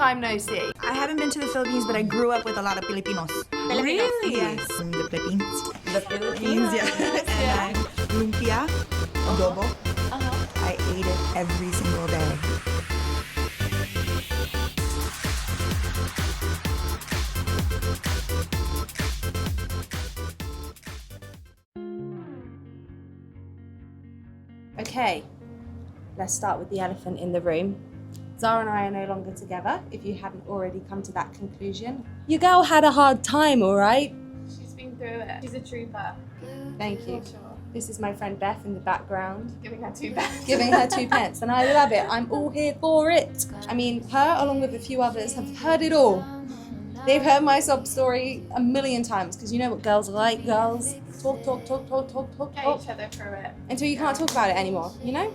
time no see. I haven't been to the Philippines, but I grew up with a lot of Filipinos. Really? Yes. From the Philippines. The Philippines? Yeah. And lumpia, adobo. I ate it every single day. Okay, let's start with the elephant in the room. Zara and I are no longer together, if you hadn't already come to that conclusion. Your girl had a hard time, all right? She's been through it. She's a trooper. Thank you. For sure. This is my friend Beth in the background. Giving her 2 pence. Giving her 2 pence, and I love it. I'm all here for it. I mean, her, along with a few others, have heard it all. They've heard my sob story a million times, because you know what girls are like. Girls talk, Get each other through it. until you can't talk about it anymore, you know?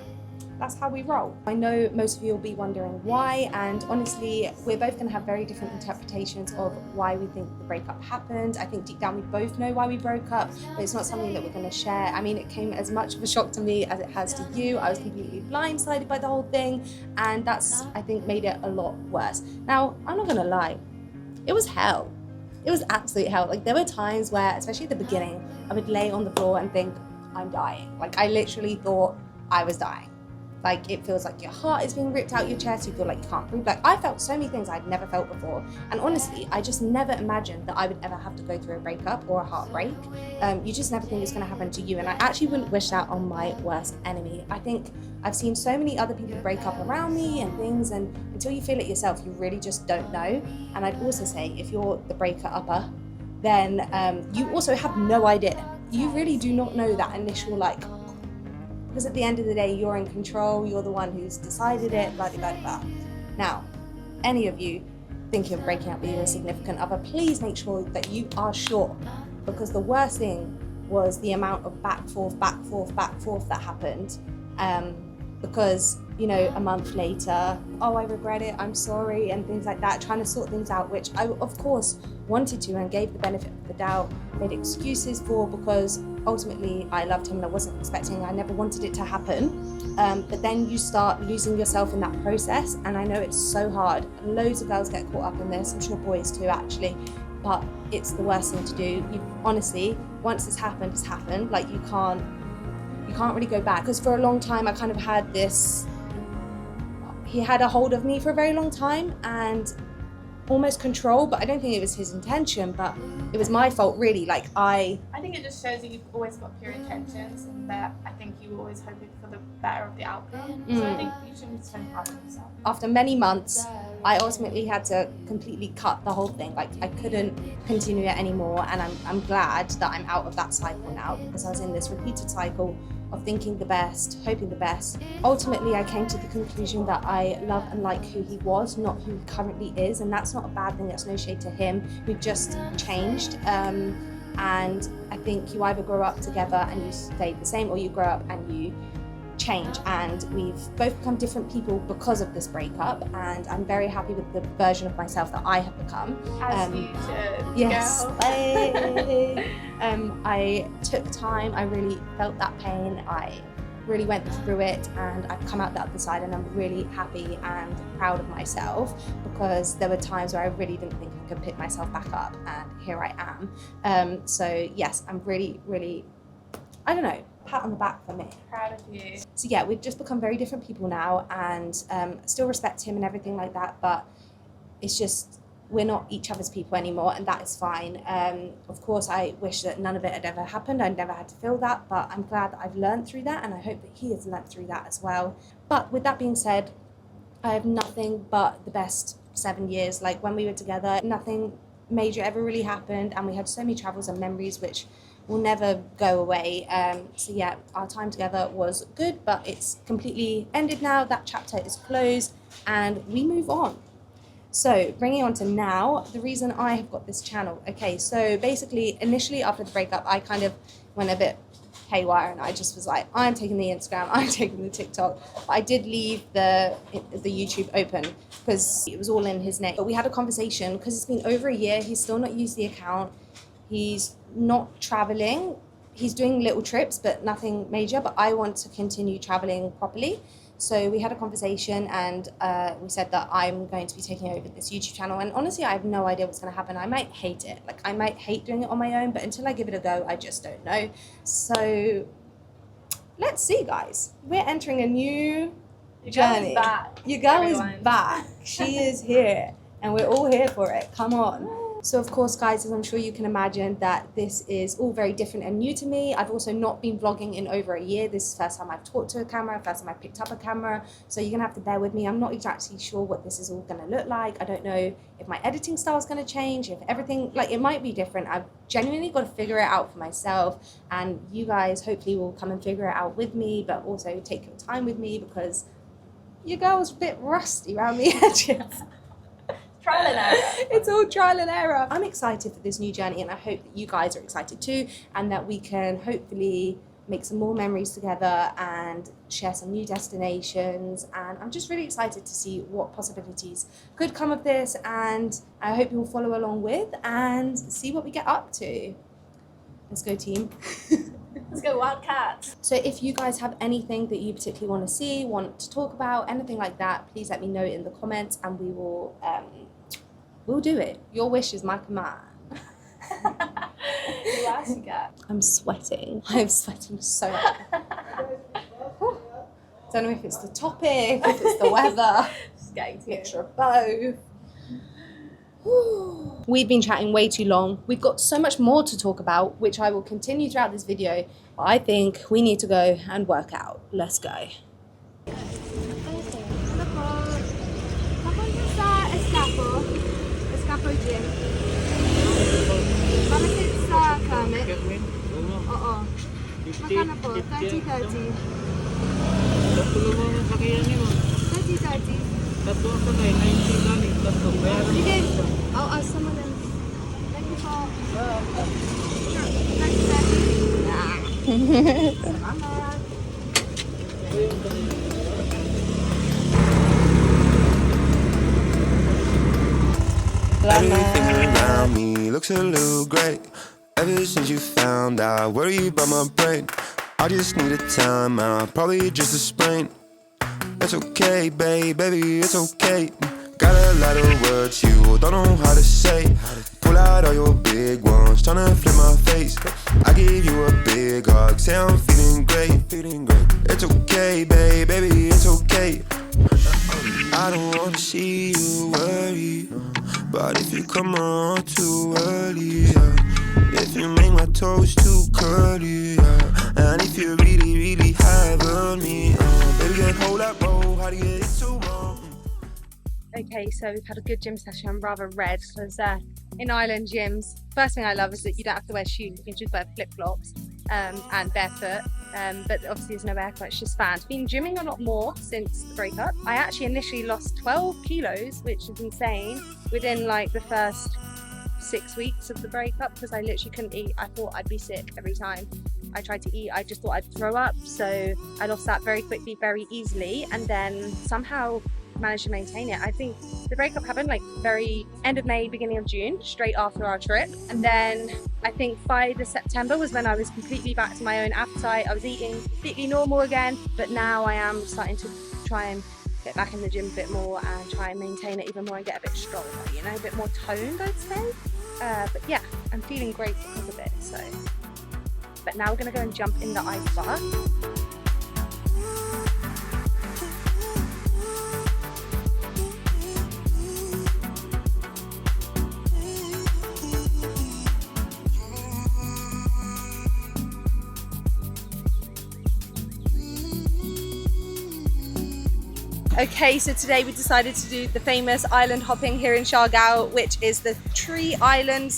That's how we roll. I know most of you will be wondering why, and honestly, we're both going to have very different interpretations of why we think the breakup happened. I think deep down we both know why we broke up, but it's not something that we're going to share. I mean, it came as much of a shock to me as it has to you. I was completely blindsided by the whole thing, and that's, I think, made it a lot worse. Now, I'm not going to lie, it was hell. It was absolute hell. Like, there were times where, especially at the beginning, I would lay on the floor and think, I'm dying. Like, I literally thought I was dying. Like, it feels like your heart is being ripped out your chest, you feel like you can't breathe. Like, I felt so many things I'd never felt before. And honestly, I just never imagined that I would ever have to go through a breakup or a heartbreak. You just never think it's gonna happen to you. And I actually wouldn't wish that on my worst enemy. I think I've seen so many other people break up around me and things, and until you feel it yourself, you really just don't know. And I'd also say, if you're the breaker-upper, then you also have no idea. You really do not know that initial, like, because at the end of the day, you're in control, you're the one who's decided it, blah, blah, blah. Now, any of you thinking of breaking up with your significant other, please make sure that you are sure, because the worst thing was the amount of back forth that happened. Because, you know, a month later, oh, I regret it, I'm sorry, and things like that, trying to sort things out, which I, of course, wanted to and gave the benefit of the doubt, made excuses for, because ultimately I loved him and I wasn't expecting, I never wanted it to happen. But then you start losing yourself in that process, and I know it's so hard. Loads of girls get caught up in this, I'm sure boys too, actually, but it's the worst thing to do. You honestly, once it's happened, like you can't really go back. Because for a long time I kind of had this, he had a hold of me for a very long time and almost control, but I don't think it was his intention, but it was my fault really. Like I think it just shows that you've always got pure intentions, and that I think you were always hoping for the better of the outcome. So I think you shouldn't spend hard on yourself. After many months, I ultimately had to completely cut the whole thing. Like, I couldn't continue it anymore, and I'm glad that I'm out of that cycle now, because I was in this repeated cycle of thinking the best, hoping the best. Ultimately, I came to the conclusion that I love and like who he was, not who he currently is, and that's not a bad thing. That's no shade to him. We've just changed, and I think you either grow up together and you stay the same, or you grow up and you change, and we've both become different people because of this breakup, and I'm very happy with the version of myself that I have become. As you should. Yes. Girl. I took time, I really felt that pain, I really went through it, and I've come out the other side, and I'm really happy and proud of myself, because there were times where I really didn't think I could pick myself back up, and here I am. So yes, I'm really, really, I don't know, pat on the back for me. Proud of you. So yeah, we've just become very different people now, and still respect him and everything like that, but it's just, we're not each other's people anymore, and that is fine. Of course, I wish that none of it had ever happened. I never had to feel that, but I'm glad that I've learned through that, and I hope that he has learned through that as well. But with that being said, I have nothing but the best 7 years. Like, when we were together, nothing major ever really happened, and we had so many travels and memories which will never go away. So yeah, our time together was good, but it's completely ended now. That chapter is closed, and we move on. So bringing on to now, the reason I have got this channel. Okay, so basically, initially after the breakup, I kind of went a bit haywire, and I just was like, I'm taking the Instagram, I'm taking the TikTok. But I did leave the YouTube open because it was all in his name. But we had a conversation, because it's been over a year, he's still not used the account. He's not traveling. He's doing little trips, but nothing major. But I want to continue traveling properly. So we had a conversation, and we said that I'm going to be taking over this YouTube channel. And honestly, I have no idea what's going to happen. I might hate it. Like, I might hate doing it on my own, but until I give it a go, I just don't know. So let's see, guys. We're entering a new journey. Your girl is back. She is here, and we're all here for it. Come on. So of course, guys, as I'm sure you can imagine, that this is all very different and new to me. I've also not been vlogging in over a year. This is the first time I've talked to a camera, first time I picked up a camera. So you're gonna have to bear with me. I'm not exactly sure what this is all gonna look like. I don't know if my editing style is gonna change, if everything, like, it might be different. I've genuinely got to figure it out for myself, and you guys hopefully will come and figure it out with me, but also take your time with me, because your girl's a bit rusty around the edges. Trial and error. It's all trial and error. I'm excited for this new journey, and I hope that you guys are excited too, and that we can hopefully make some more memories together and share some new destinations. And I'm just really excited to see what possibilities could come of this, and I hope you'll follow along with and see what we get up to. Let's go, team. Let's go, Wildcats. So if you guys have anything that you particularly want to see, want to talk about, anything like that, please let me know in the comments, and we will we'll do it. Your wish is my command. Who else you got? I'm sweating. I'm sweating so much. Don't know if it's the topic, if it's the weather. Just getting to Mixture of both. We've been chatting way too long. We've got so much more to talk about, which I will continue throughout this video. But I think we need to go and work out. Let's go. Escapo gym. Malapit sa Kermit. Oo. Magkano po? 30-30. 30-30. Tatlo ang sakay, 90 galing, tatlo. Bayaran mo. Sige. Oo, some of them. Thank you po. Sure. 30-30. Salamat. Everything around me looks a little great. Ever since you found out, worry about my brain. I just need a time out, probably just a sprain. It's okay, baby, it's okay. Got a lot of words you don't know how to say. Pull out all your big ones, tryna flip my face. I give you a big hug, say I'm feeling great. It's okay, baby, it's okay. I don't wanna see you worry, but if you come around too early, if you make my toes too curly, and if you really have me, baby, get hold up, bro, how do you get it so wrong? Okay, so we've had a good gym session. I'm rather red because in Ireland gyms, first thing I love is that you don't have to wear shoes. You can just wear flip-flops and barefoot. But obviously there's no aircon, it's just fans. Been gymming a lot more since the breakup. I actually initially lost 12 kilos, which is insane, within like the first 6 weeks of the breakup, because I literally couldn't eat. I thought I'd be sick every time I tried to eat. I just thought I'd throw up. So I lost that very quickly, very easily, and then somehow managed to maintain it. I think the breakup happened like very end of May, beginning of June, straight after our trip. And then I think by the September was when I was completely back to my own appetite. I was eating completely normal again, but now I am starting to try and get back in the gym a bit more and try and maintain it even more and get a bit stronger, you know, a bit more toned, I'd say. But yeah, I'm feeling great because of it. So, but now we're gonna go and jump in the ice bath. Okay, so today we decided to do the famous island hopping here in Siargao, which is the Tri Island.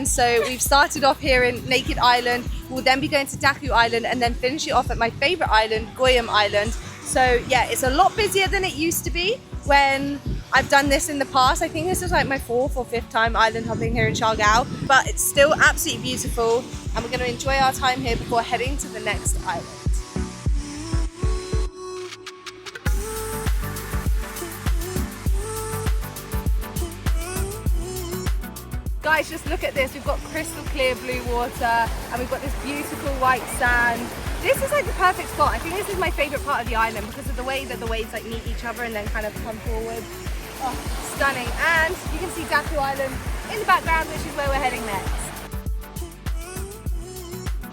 So we've started off here in Naked Island. We'll then be going to Daku Island and then finish it off at my favorite island, Goyam Island. So yeah, it's a lot busier than it used to be when I've done this in the past. I think this is like my 4th or 5th time island hopping here in Siargao, but it's still absolutely beautiful, and we're going to enjoy our time here before heading to the next island. Guys, just look at this. We've got crystal clear blue water and we've got this beautiful white sand. This is like the perfect spot. I think this is my favorite part of the island because of the way that the waves like meet each other and then kind of come forward. Oh, stunning. And you can see Daku Island in the background, which is where we're heading next.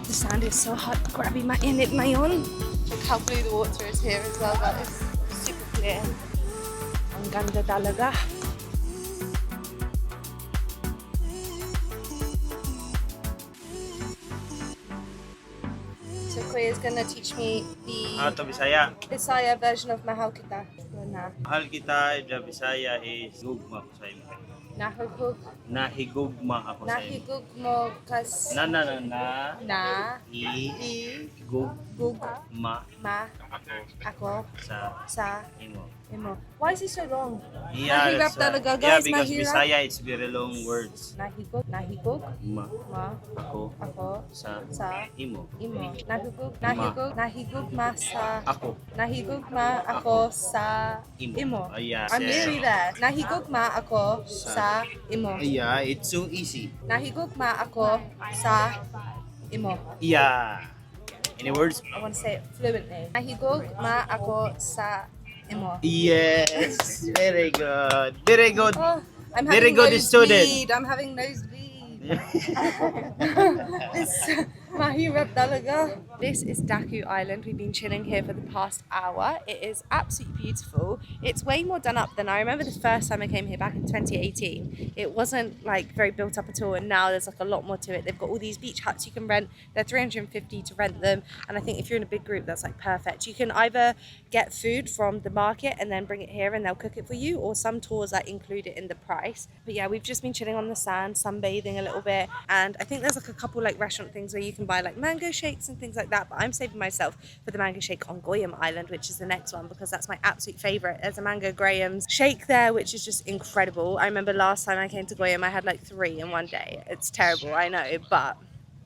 The sand is so hot. Grabe mainit ngayon. Look how blue the water is here as well, guys. Super clear. Ang ganda talaga. So Kuya is gonna teach me the Ito Bisaya. Bisaya version of Mahal Kita. Na Mahal kita, the Bisaya is gugma ko sa imo. nahugug, Nahigugma ako sa imo. nahigug mo kas Na i gug gug ma ma ako ako sa sa imo. imo. Why is it so long? Yeah, Mahirap that's, talaga, yeah, guys, because mahirap. Bisaya it's very long words. Nahigug Ma ma ako ako sa sa imo. imo. Nahigug ma sa Ako nahigug ma ako sa imo. Yeah, I'm nearly there. Nahigug ma ako sa imo. Yeah, it's so easy. Nahigug ma ako sa imo. Yeah. Any words? I want to say it fluently. Nahigug ma ako sa imo. Yes. Very good. Very good. Oh, I'm Very having good student. nosebleed. I'm having nosebleed. It's mahirap talaga. This is Daku Island. We've been chilling here for the past hour. It is absolutely beautiful. It's way more done up than I remember the first time I came here back in 2018. It wasn't like very built up at all, and now there's like a lot more to it. They've got all these beach huts you can rent. They're $350 to rent them, and I think if you're in a big group, that's like perfect. You can either get food from the market and then bring it here and they'll cook it for you, or some tours that include it in the price. But yeah, we've just been chilling on the sand, sunbathing a little bit, and I think there's like a couple like restaurant things where you can buy like mango shakes and things like that, but I'm saving myself for the mango shake on Goyam Island, which is the next one, because that's my absolute favorite. There's a mango Graham's shake there, which is just incredible. I remember last time I came to Goyam, I had like 3 in one day. It's terrible, I know, but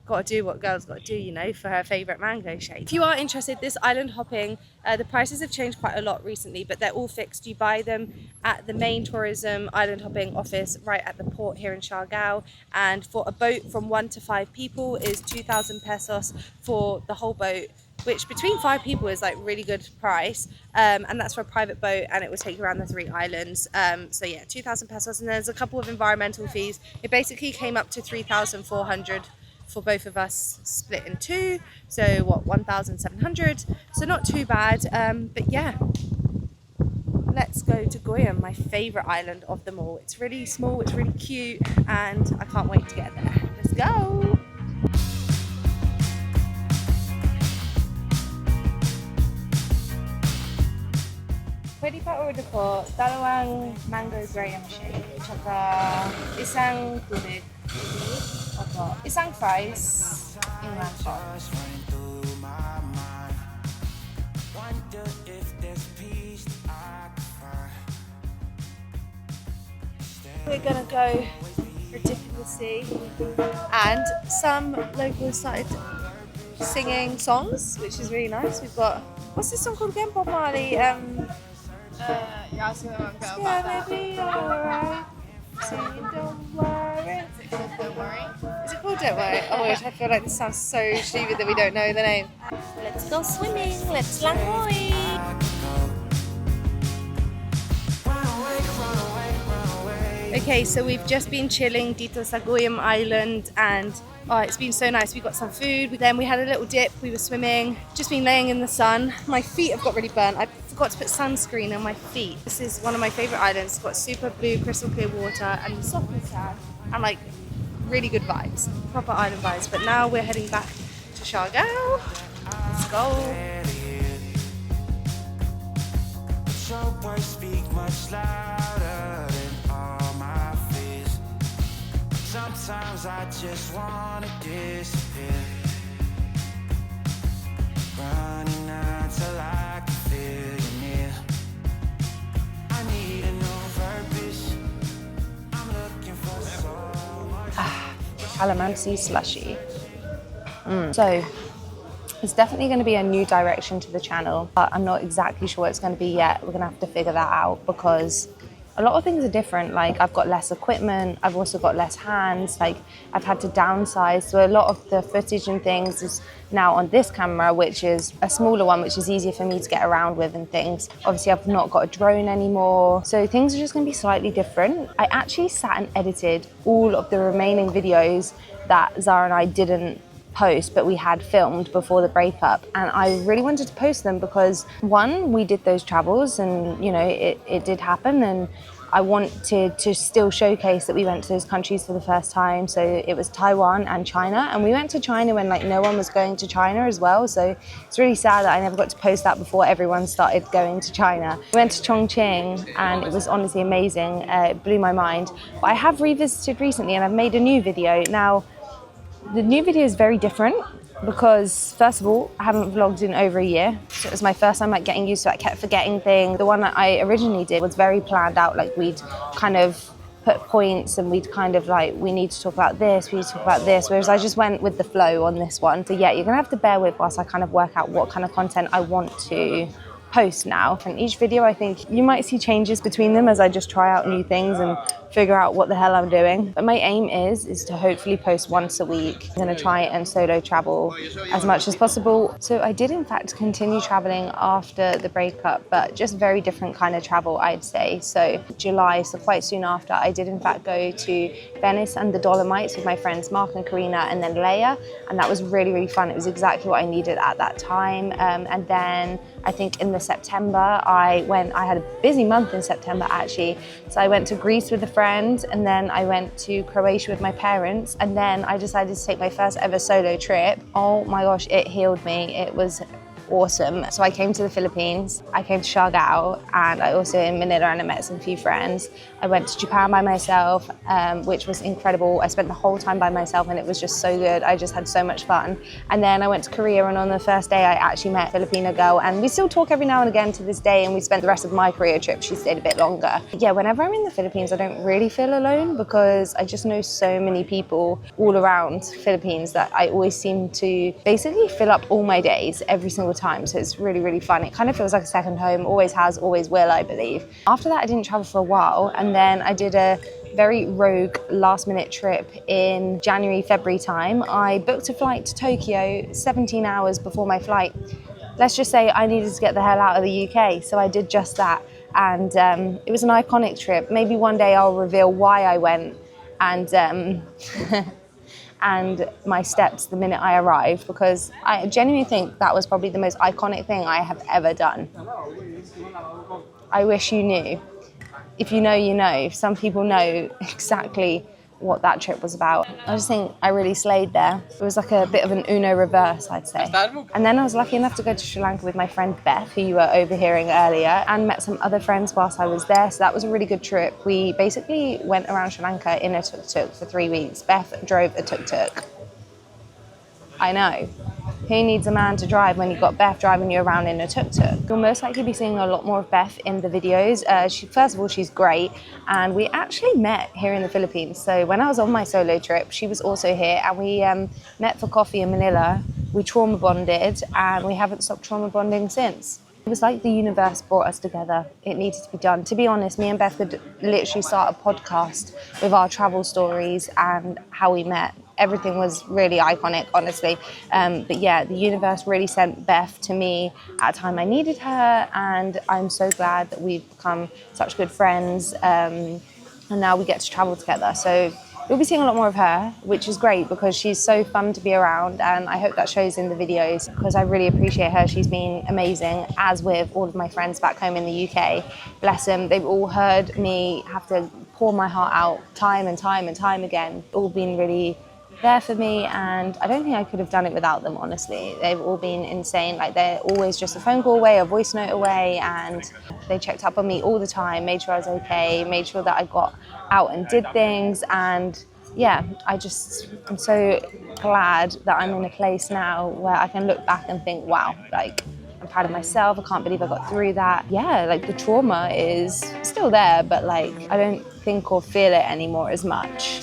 got to do what girls got to do, you know, for her favorite mango shake. If you are interested, this island hopping, the prices have changed quite a lot recently, but they're all fixed. You buy them at the main tourism island hopping office right at the port here in Siargao, and for a boat from 1 to 5 people is 2,000 pesos for the whole boat, which between 5 people is like really good price, and that's for a private boat, and it will take you around the 3 islands. So yeah, 2,000 pesos, and there's a couple of environmental fees. It basically came up to 3,400 for both of us split in 2, so what, 1,700, so not too bad. But yeah, let's go to Goyam, my favorite island of them all. It's really small, it's really cute, and I can't wait to get there. Let's go. Pwede pa order ko 2 mango Graham shake, tsaka isang tubig. Opo. Isang fries. Yung rancho. We're gonna go ridiculously, and some locals started singing songs, which is really nice. We've got, what's this song called again? Bob Marley. Yeah, so I'm It's gonna be alright. So you don't worry. Don't worry. Is it called Don't Worry? Oh my gosh, I feel like this sounds so stupid that we don't know the name. Let's go swimming. Let's langoy. Okay, so we've just been chilling dito sa Goyam Island, and oh, it's been so nice. We got some food, then we had a little dip, we were swimming, just been laying in the sun. My feet have got really burnt. I forgot to put sunscreen on my feet. This is one of my favorite islands. It's got super blue, crystal clear water and the softest sand, and like really good vibes, proper island vibes. But now we're heading back to Siargao. Let's go. Sometimes I just wanna disappear, running until I can feel you near. I need a new purpose. I'm looking for so much. Calamansi slushy. So it's definitely going to be a new direction to the channel, but I'm not exactly sure what it's going to be yet. We're going to have to figure that out, because a lot of things are different. Like I've got less equipment, I've also got less hands, like I've had to downsize. So a lot of the footage and things is now on this camera, which is a smaller one, which is easier for me to get around with and things. Obviously I've not got a drone anymore. So things are just gonna be slightly different. I actually sat and edited all of the remaining videos that Zara and I didn't post, but we had filmed before the breakup, and I really wanted to post them because one, we did those travels and you know it did happen, and I wanted to still showcase that we went to those countries for the first time. So it was Taiwan and China, and we went to China when like no one was going to China as well, so it's really sad that I never got to post that before everyone started going to China. We went to Chongqing and it was honestly amazing. It blew my mind. But I have revisited recently and I've made a new video. Now the new video is very different because first of all, I haven't vlogged in over a year. So it was my first time like getting used to it. I kept forgetting things. The one that I originally did was very planned out. Like we'd kind of put points and we'd kind of like, we need to talk about this, we need to talk about this. Whereas I just went with the flow on this one. So yeah, you're gonna have to bear with whilst I kind of work out what kind of content I want to post now. And each video, I think you might see changes between them as I just try out new things and figure out what the hell I'm doing. But my aim is to hopefully post once a week. I'm gonna try and solo travel as much as possible. So I did in fact continue traveling after the breakup, but just very different kind of travel, I'd say. So July, so quite soon after, I did in fact go to Venice and the Dolomites with my friends Mark and Karina and then Leia, and that was really, really fun. It was exactly what I needed at that time. And then I think in the September, I had a busy month in September actually. So I went to Greece with a friend, and then I went to Croatia with my parents, and then I decided to take my first ever solo trip. Oh my gosh, it healed me. It was awesome. So I came to the Philippines, I came to Siargao, and I also in Manila, and I met some few friends. I went to Japan by myself, which was incredible. I spent the whole time by myself and it was just so good. I just had so much fun. And then I went to Korea, and on the first day I actually met a Filipino girl, and we still talk every now and again to this day, and we spent the rest of my Korea trip. She stayed a bit longer. Yeah, whenever I'm in the Philippines, I don't really feel alone because I just know so many people all around Philippines that I always seem to basically fill up all my days every single time. So it's really, really fun. It kind of feels like a second home, always has, always will, I believe. After that, I didn't travel for a while, and then I did a very rogue last minute trip in January, February time. I booked a flight to Tokyo 17 hours before my flight. Let's just say I needed to get the hell out of the UK, so I did just that. And it was an iconic trip. Maybe one day I'll reveal why I went and and my steps the minute I arrived, because I genuinely think that was probably the most iconic thing I have ever done. I wish you knew. If you know, you know. Some people know exactly what that trip was about. I just think I really slayed there. It was like a bit of an Uno reverse, I'd say. And then I was lucky enough to go to Sri Lanka with my friend Beth, who you were overhearing earlier, and met some other friends whilst I was there. So that was a really good trip. We basically went around Sri Lanka in a tuk-tuk for 3 weeks. Beth drove a tuk-tuk. I know. Who needs a man to drive when you've got Beth driving you around in a tuk-tuk? You'll most likely be seeing a lot more of Beth in the videos. First of all, she's great, and we actually met here in the Philippines. So when I was on my solo trip, she was also here, and we met for coffee in Manila. We trauma bonded, and we haven't stopped trauma bonding since. It was like the universe brought us together. It needed to be done. To be honest, me and Beth could literally start a podcast with our travel stories and how we met. Everything was really iconic, honestly. But yeah, the universe really sent Beth to me at a time I needed her, and I'm so glad that we've become such good friends, and now we get to travel together. So you'll be seeing a lot more of her, which is great because she's so fun to be around, and I hope that shows in the videos because I really appreciate her. She's been amazing, as with all of my friends back home in the UK. Bless them, they've all heard me have to pour my heart out time and time and time again. All been really there for me, and I don't think I could have done it without them, honestly. They've all been insane. Like, they're always just a phone call away, a voice note away, and they checked up on me all the time, made sure I was okay, made sure that I got out and did things. And yeah, I'm so glad that I'm in a place now where I can look back and think, wow, like, I'm proud of myself. I can't believe I got through that. Yeah, like, the trauma is still there, but like, I don't think or feel it anymore as much.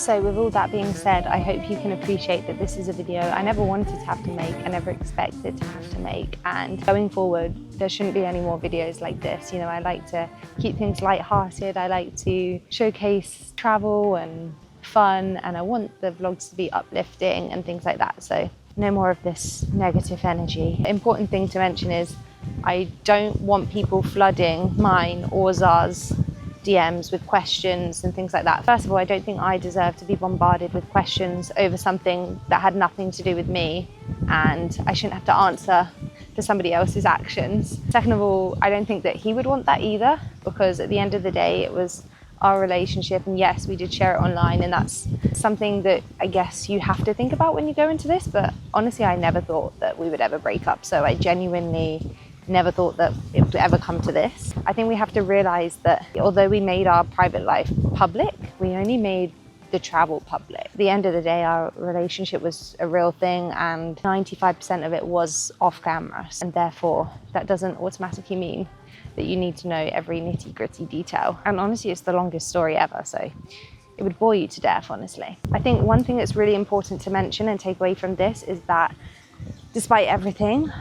So with all that being said, I hope you can appreciate that this is a video I never wanted to have to make, I never expected to have to make, and going forward there shouldn't be any more videos like this. You know, I like to keep things light-hearted, I like to showcase travel and fun, and I want the vlogs to be uplifting and things like that, so no more of this negative energy. The important thing to mention is I don't want people flooding mine or Zara's DMs with questions and things like that. First of all, I don't think I deserve to be bombarded with questions over something that had nothing to do with me, and I shouldn't have to answer for somebody else's actions. Second of all, I don't think that he would want that either, because at the end of the day it was our relationship, and yes, we did share it online, and that's something that I guess you have to think about when you go into this, but honestly I never thought that we would ever break up, so I genuinely never thought that it would ever come to this. I think we have to realize that although we made our private life public, we only made the travel public. At the end of the day, our relationship was a real thing, and 95% of it was off camera, and therefore that doesn't automatically mean that you need to know every nitty-gritty detail. And honestly, it's the longest story ever, so it would bore you to death, honestly. I think one thing that's really important to mention and take away from this is that despite everything,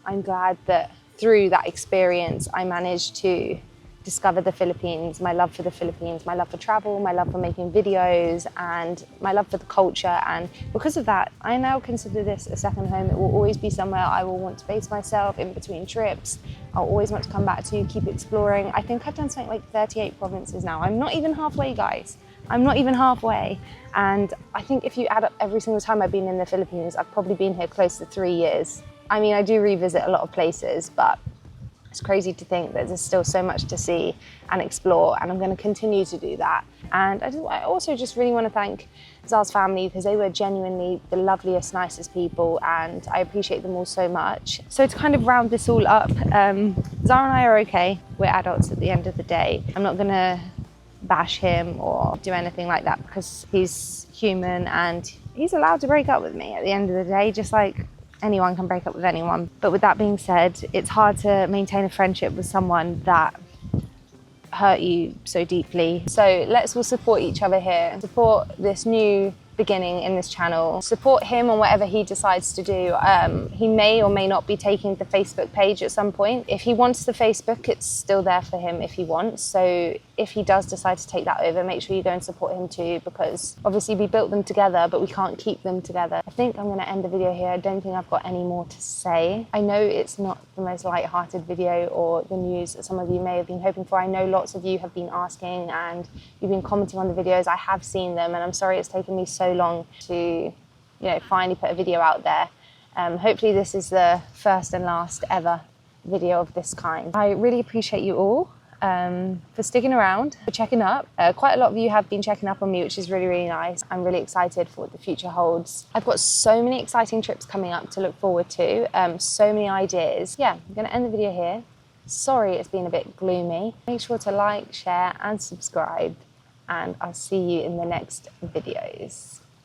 I'm glad that through that experience I managed to discover the Philippines, my love for the Philippines, my love for travel, my love for making videos, and my love for the culture. And because of that, I now consider this a second home. It will always be somewhere I will want to base myself in between trips. I'll always want to come back to, keep exploring. I think I've done something like 38 provinces now. I'm not even halfway, guys. I'm not even halfway. And I think if you add up every single time I've been in the Philippines, I've probably been here close to 3 years. I mean, I do revisit a lot of places, but it's crazy to think that there's still so much to see and explore, and I'm going to continue to do that. And I also just really want to thank Zara's family, because they were genuinely the loveliest, nicest people, and I appreciate them all so much. So to kind of round this all up, Zara and I are okay. We're adults at the end of the day. I'm not going to bash him or do anything like that, because he's human and he's allowed to break up with me at the end of the day, just like anyone can break up with anyone. But with that being said, it's hard to maintain a friendship with someone that hurt you so deeply. So let's all support each other here, support this new beginning in this channel, support him on whatever he decides to do. He may or may not be taking the Facebook page at some point. If he wants the Facebook, it's still there for him if he wants. So if he does decide to take that over, make sure you go and support him too, because obviously we built them together, but we can't keep them together. I think I'm going to end the video here. I don't think I've got any more to say. I know it's not the most light-hearted video or the news that some of you may have been hoping for. I know lots of you have been asking and you've been commenting on the videos. I have seen them, and I'm sorry it's taken me so long to, finally put a video out there. Hopefully this is the first and last ever video of this kind. I really appreciate you all for sticking around, for checking up. Quite a lot of you have been checking up on me, which is really, really nice. I'm really excited for what the future holds. I've got so many exciting trips coming up to look forward to, so many ideas. Yeah, I'm gonna end the video here. Sorry it's been a bit gloomy. Make sure to like, share and subscribe, and I'll see you in the next videos.